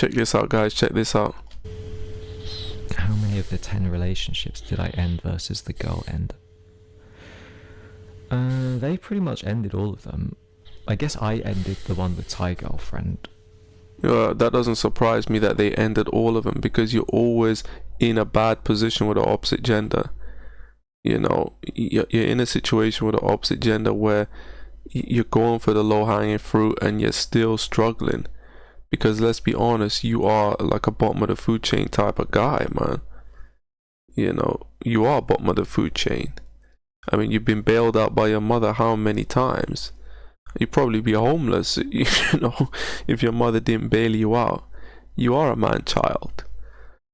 check this out, guys. Check this out. How many of the 10 relationships did I end versus the girl end? They pretty much ended all of them. I guess I ended the one with Thai girlfriend. That doesn't surprise me that they ended all of them, because you're always in a bad position with the opposite gender. You know, you're in a situation with the opposite gender where you're going for the low-hanging fruit and you're still struggling. Because let's be honest, you are like a bottom of the food chain type of guy, man. You know, you are bottom of the food chain. I mean, you've been bailed out by your mother how many times? You'd probably be homeless, you know, if your mother didn't bail you out. You are a man-child.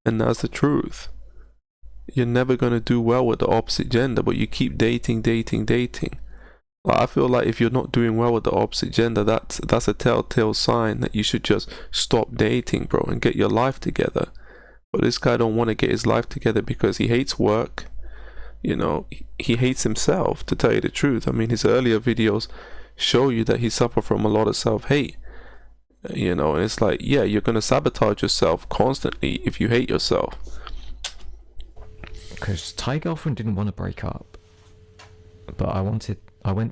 And that's the truth. You're never going to do well with the opposite gender, but you keep dating. Like, I feel like if you're not doing well with the opposite gender, that's a telltale sign that you should just stop dating, bro, and get your life together. But this guy don't want to get his life together because he hates work. You know, he hates himself, to tell you the truth. I mean, his earlier videos show you that he suffered from a lot of self-hate. You know, and it's like, yeah, you're going to sabotage yourself constantly if you hate yourself. Because Thai girlfriend didn't want to break up. But I went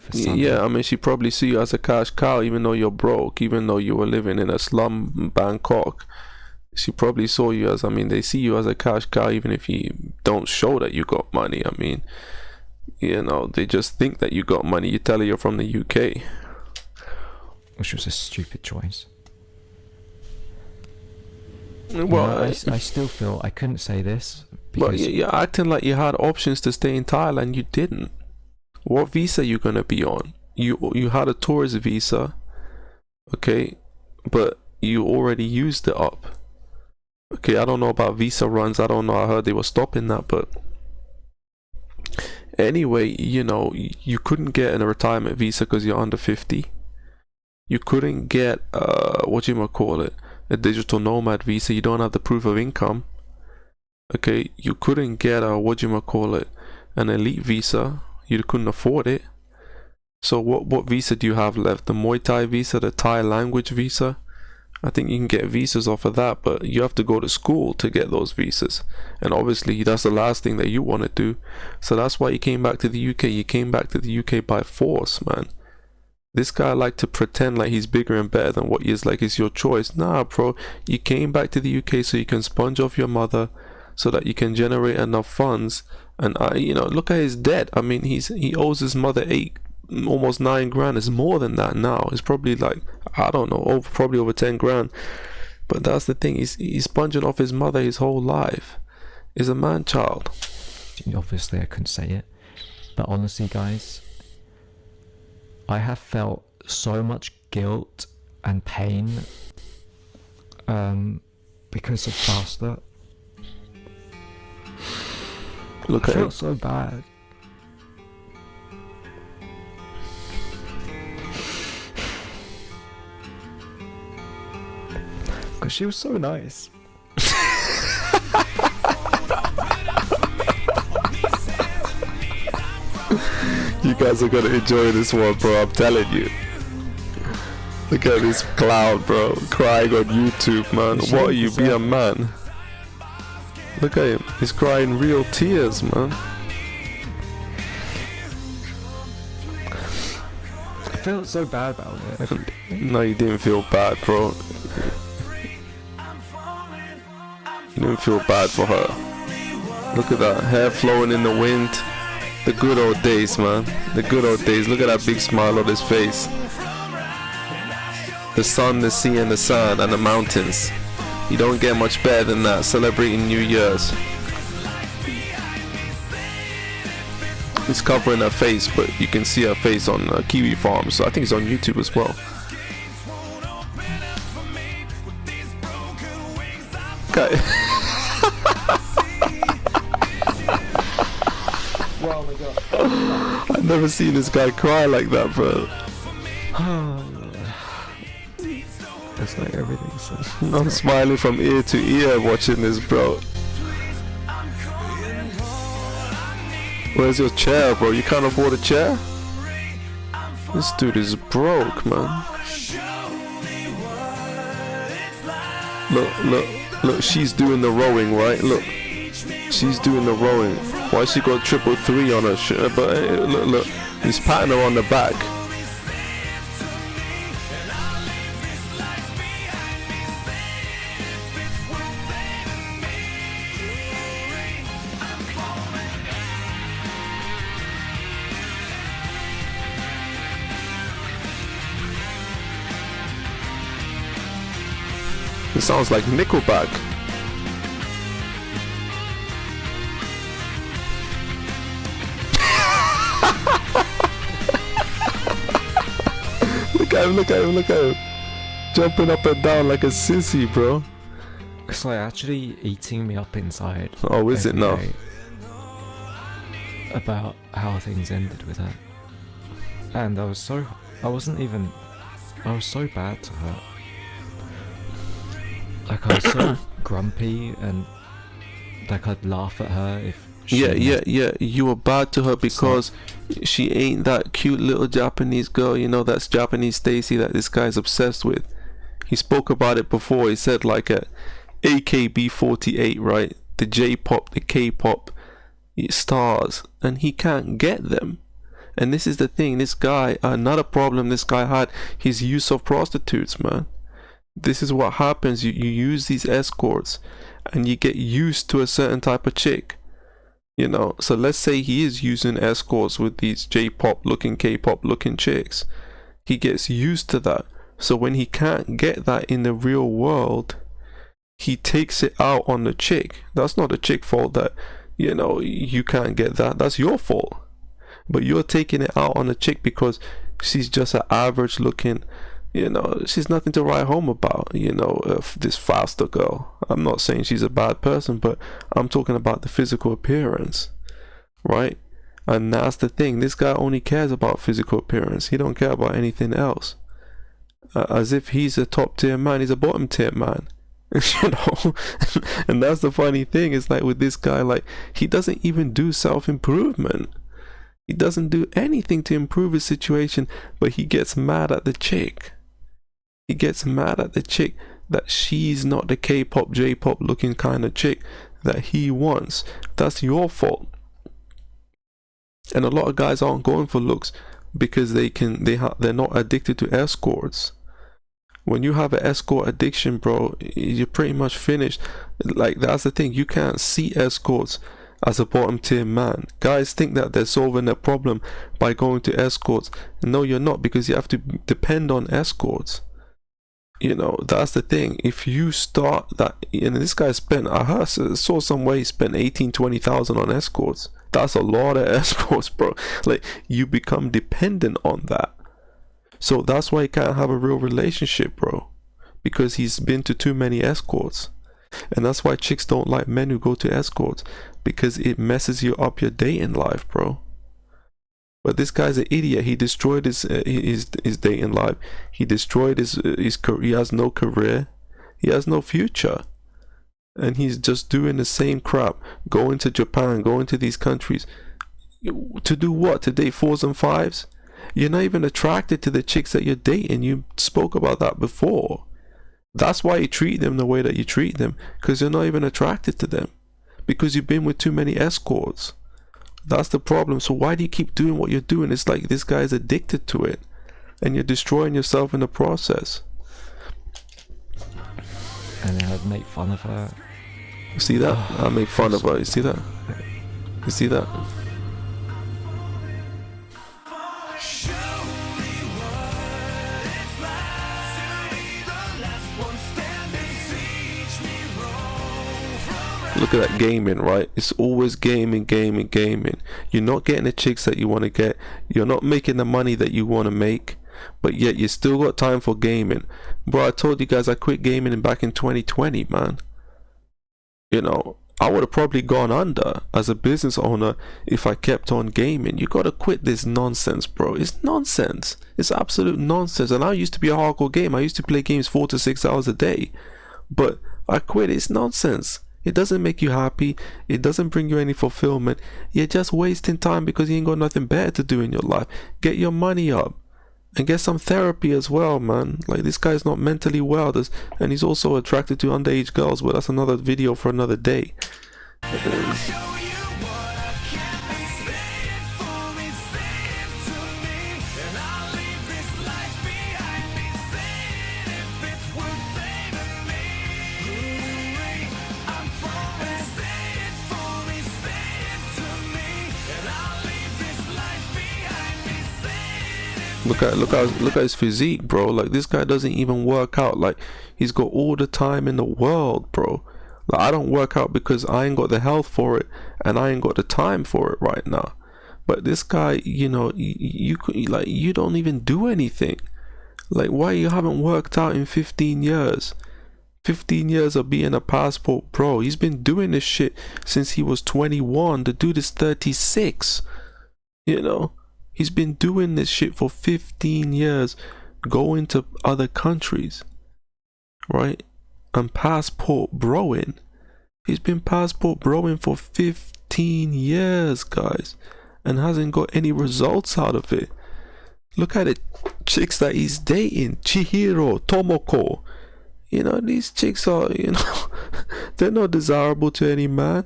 for something. Yeah, I mean, she probably see you as a cash cow, even though you're broke, even though you were living in a slum in Bangkok. She probably saw you as, I mean, they see you as a cash cow even if you don't show that you got money. I mean, you know, they just think that you got money. You tell her you're from the UK. Which was a stupid choice. Well, I still feel I couldn't say this because... But you're acting like you had options to stay in Thailand. You didn't. What visa you gonna be on? You had a tourist visa, okay, but you already used it up. Okay, I don't know about visa runs. I don't know. I heard they were stopping that, but anyway, you know, you couldn't get a retirement visa because you're under 50. You couldn't get a digital nomad visa. You don't have the proof of income. Okay, you couldn't get an elite visa. You couldn't afford it. So what visa do you have left? The Muay Thai visa, the Thai language visa? I think you can get visas off of that, but you have to go to school to get those visas. And obviously that's the last thing that you want to do. So that's why you came back to the UK. You came back to the UK by force, man. This guy like to pretend like he's bigger and better than what he is, like it's your choice. Nah, bro. You came back to the UK so you can sponge off your mother, so that you can generate enough funds. And you know, look at his debt. I mean, he owes his mother almost 9 grand. It's more than that now. It's probably like, I don't know, probably over 10 grand. But that's the thing. He's sponging off his mother his whole life. He's a man child. Obviously, I couldn't say it, but honestly, guys, I have felt so much guilt and pain because of Faster. Look I at felt it. so bad. Because she was so nice. You guys are gonna enjoy this one, bro. I'm telling you. Look at this clown, bro, crying on YouTube, man. What are you? Be a man. Look at him. He's crying real tears, man. I felt so bad about it. No, you didn't feel bad, bro. You didn't feel bad for her. Look at that hair flowing in the wind. The good old days, man. The good old days. Look at that big smile on his face. The sun, the sea, and the sand, and the mountains. You don't get much better than that. Celebrating New Year's. It's covering her face, but you can see her face on Kiwi Farm, so I think it's on YouTube as well. Okay. Oh my god. I've never seen this guy cry like that, bro. It's like everything's so... I'm smiling from ear to ear watching this, bro. Where's your chair, bro? You can't afford a chair? This dude is broke, man. Look, she's doing the rowing, right? Look, she's doing the rowing. Why she got 333 on her shirt? But look, he's patting her on the back. It sounds like Nickelback. Look at him. Jumping up and down like a sissy, bro. It's like actually eating me up inside. Oh, is it now? About how things ended with her. And I was so bad to her. Like, I was so grumpy, and like I'd laugh at her if she yeah, you were bad to her because she ain't that cute little Japanese girl, you know, that's Japanese Stacy that this guy's obsessed with. He spoke about it before. He said like a AKB48, right? The J-pop, the K-pop stars, and he can't get them. And this is the thing, this guy, another problem this guy had, his use of prostitutes, man. This is what happens. You use these escorts and you get used to a certain type of chick, you know. So let's say he is using escorts with these J-pop looking, K-pop looking chicks. He gets used to that. So when he can't get that in the real world, he takes it out on the chick. That's not the chick fault that, you know, you can't get that. That's your fault. But you're taking it out on the chick because she's just an average looking, you know, she's nothing to write home about, you know, this faster girl. I'm not saying she's a bad person, but I'm talking about the physical appearance, right? And that's the thing. This guy only cares about physical appearance. He don't care about anything else. As if he's a top tier man, he's a bottom tier man. You know, and that's the funny thing. Is like with this guy, like he doesn't even do self-improvement. He doesn't do anything to improve his situation, but he gets mad at the chick. He gets mad at the chick that she's not the K-pop, J-pop looking kind of chick that he wants. That's your fault. And a lot of guys aren't going for looks because they're not addicted to escorts. When you have an escort addiction, bro, you're pretty much finished. Like, that's the thing. You can't see escorts as a bottom tier man. Guys think that they're solving their problem by going to escorts. No, you're not, because you have to depend on escorts. You know, that's the thing. If you start that, and this guy spent, I saw some way he spent 18,000-20,000 on escorts. That's a lot of escorts, bro. Like, you become dependent on that. So that's why he can't have a real relationship, bro, because he's been to too many escorts. And that's why chicks don't like men who go to escorts, because it messes you up your dating life, bro. But this guy's an idiot. He destroyed his dating life. He destroyed his career. He has no career. He has no future. And he's just doing the same crap. Going to Japan, going to these countries. To do what? To date 4s and 5s? You're not even attracted to the chicks that you're dating. You spoke about that before. That's why you treat them the way that you treat them. Because you're not even attracted to them. Because you've been with too many escorts. That's the problem. So why do you keep doing what you're doing? It's like this guy is addicted to it, and you're destroying yourself in the process. And then I'd make fun of her. You see that? I make fun of her. You see that? You see that? Look at that gaming, right? It's always gaming. You're not getting the chicks that you want to get. You're not making the money that you want to make, but yet you still got time for gaming. Bro, I told you guys I quit gaming back in 2020, man. You know, I would have probably gone under as a business owner if I kept on gaming. You gotta quit this nonsense, bro. It's nonsense. It's absolute nonsense. And I used to be a hardcore gamer. I used to play games 4 to 6 hours a day, but I quit. It's nonsense. It doesn't make you happy. It doesn't bring you any fulfillment. You're just wasting time because you ain't got nothing better to do in your life. Get your money up and get some therapy as well, man. Like, this guy's not mentally well. And he's also attracted to underage girls, but that's another video for another day. Look at his physique, bro. Like, this guy doesn't even work out. Like, he's got all the time in the world, bro. Like, I don't work out because I ain't got the health for it, and I ain't got the time for it right now. But this guy, you know, you don't even do anything. Like, why you haven't worked out in 15 years? 15 years of being a passport bro. He's been doing this shit since he was 21. The dude is 36. You know, he's been doing this shit for 15 years, going to other countries, right? And passport broing. He's been passport broing for 15 years, guys, and hasn't got any results out of it. Look at the chicks that he's dating. Chihiro, Tomoko. You know, these chicks are, you know, they're not desirable to any man.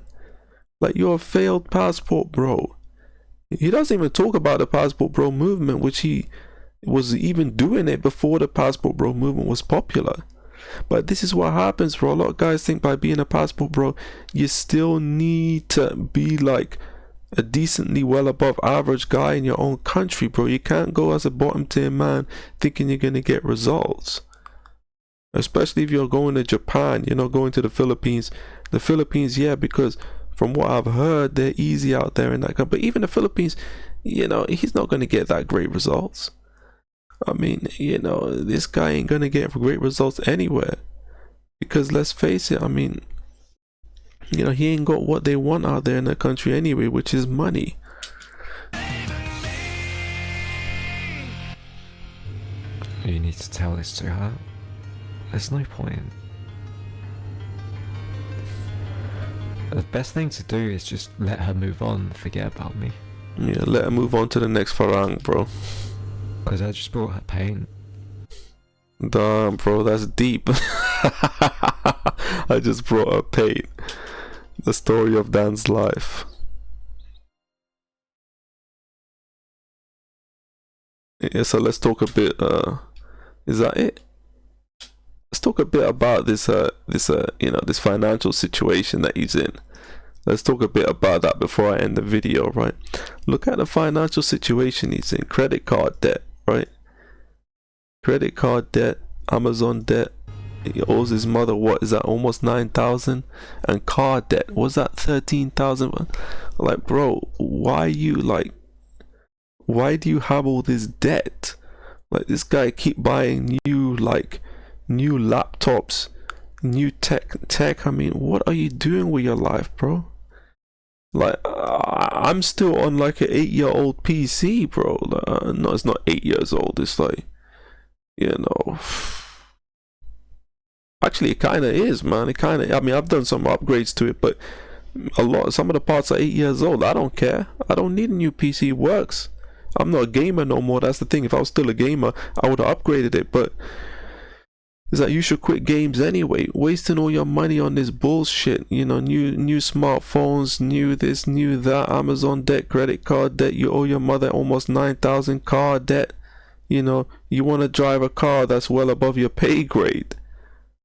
Like, you're a failed passport bro. He doesn't even talk about the passport bro movement, which he was even doing it before the passport bro movement was popular. But this is what happens, bro. A lot of guys think by being a passport bro, you still need to be like a decently well above average guy in your own country, bro. You can't go as a bottom tier man thinking you're gonna get results. Especially if you're going to Japan, you're not going to the Philippines. The Philippines, yeah, because from what I've heard, they're easy out there in that country. But even the Philippines, you know, he's not going to get that great results. I mean, you know, this guy ain't going to get great results anywhere. Because let's face it, I mean, you know, he ain't got what they want out there in the country anyway, which is money. You need to tell this to her. There's no point. The best thing to do is just let her move on and forget about me. Yeah, let her move on to the next farang, bro. Because I just brought her pain. Damn, bro, that's deep. I just brought her pain. The story of Dan's life. Yeah, so let's talk a bit, is that it? Let's talk a bit about this you know, this financial situation that he's in. Let's talk a bit about that before I end the video, right? Look at the financial situation he's in. Credit card debt, right? Credit card debt, Amazon debt. He owes his mother, what is that, almost 9,000? And car debt, was that 13,000? Like, bro, why do you have all this debt? Like, this guy keep buying new laptops, new tech. I mean, what are you doing with your life, bro? Like, I'm still on like an 8-year-old PC, bro. No, it's not 8 years old. It's like, you know, actually it kind of is, man. It kind of, I mean, I've done some upgrades to it, but some of the parts are 8 years old. I don't care. I don't need a new PC. It works. I'm not a gamer no more. That's the thing. If I was still a gamer, I would have upgraded it, but is that you should quit games anyway. Wasting all your money on this bullshit, you know, new smartphones, new this, new that, Amazon debt, credit card debt. You owe your mother almost 9,000. Car debt. You know, you want to drive a car that's well above your pay grade.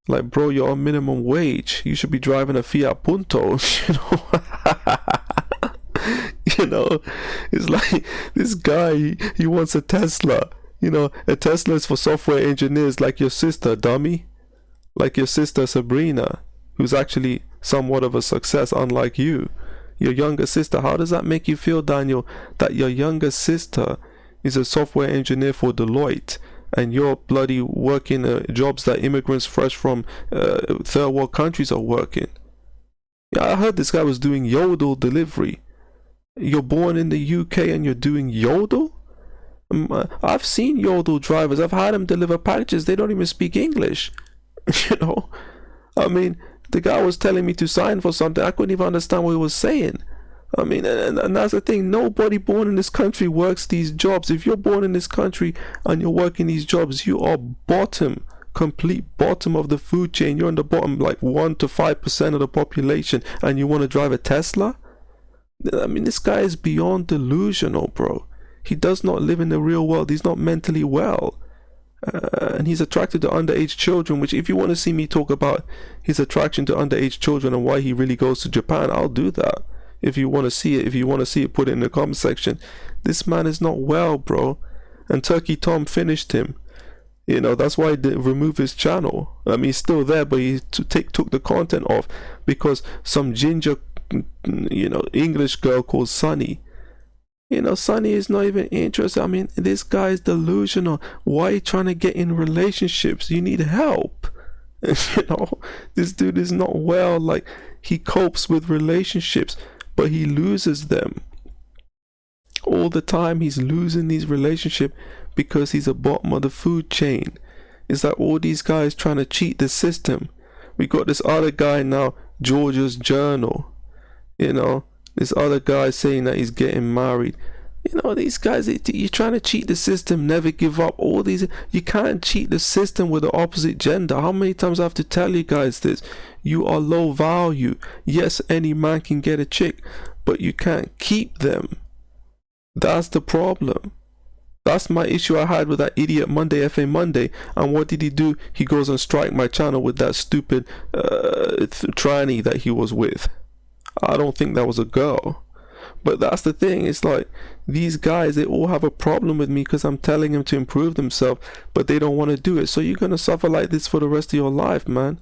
Like, bro, you're on minimum wage. You should be driving a Fiat Punto. You know. You know, it's like this guy, he wants a Tesla. You know, a Tesla is for software engineers like your sister, dummy. Like your sister, Sabrina, who's actually somewhat of a success, unlike you. Your younger sister, how does that make you feel, Daniel, that your younger sister is a software engineer for Deloitte and you're bloody working jobs that immigrants fresh from third world countries are working? Yeah, I heard this guy was doing Yodel delivery. You're born in the UK and you're doing Yodel? I've seen Yodel drivers. I've had them deliver packages. They don't even speak English. You know, I mean, the guy was telling me to sign for something. I couldn't even understand what he was saying. I mean, and that's the thing. Nobody born in this country works these jobs. If you're born in this country and you're working these jobs, you are bottom, complete bottom of the food chain. You're on the bottom, like 1 to 5% of the population, and you want to drive a Tesla? I mean, this guy is beyond delusional, bro. He does not live in the real world. He's not mentally well. And he's attracted to underage children, which, if you want to see me talk about his attraction to underage children and why he really goes to Japan, I'll do that. If you want to see it, put it in the comment section. This man is not well, bro. And Turkey Tom finished him. You know, that's why he didn't remove his channel. I mean, he's still there, but he took the content off because some ginger, you know, English girl called Sunny. You know, Sunny is not even interested. I mean, this guy is delusional. Why are you trying to get in relationships? You need help. You know, this dude is not well. Like, he copes with relationships, but he loses them. All the time he's losing these relationships because he's a bottom of the food chain. It's like all these guys trying to cheat the system. We got this other guy now, Georgia's Journal. You know, this other guy saying that he's getting married. You know, these guys, you're trying to cheat the system, never give up. All these, you can't cheat the system with the opposite gender. How many times I have to tell you guys this? You are low value. Yes, any man can get a chick, but you can't keep them. That's the problem. That's my issue I had with that idiot Monday, FA Monday. And what did he do? He goes and strike my channel with that stupid tranny that he was with. I don't think that was a girl. But that's the thing. It's like, these guys, they all have a problem with me because I'm telling them to improve themselves, but they don't want to do it. So you're going to suffer like this for the rest of your life, man.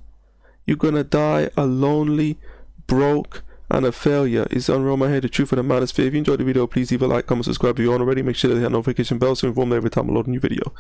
You're going to die a lonely, broke, and a failure. It's Unreal My Head, the truth of the matter is fair. If you enjoyed the video, please leave a like, comment, subscribe if you aren't already. Make sure to hit that notification bell so you're informed every time I load a new video.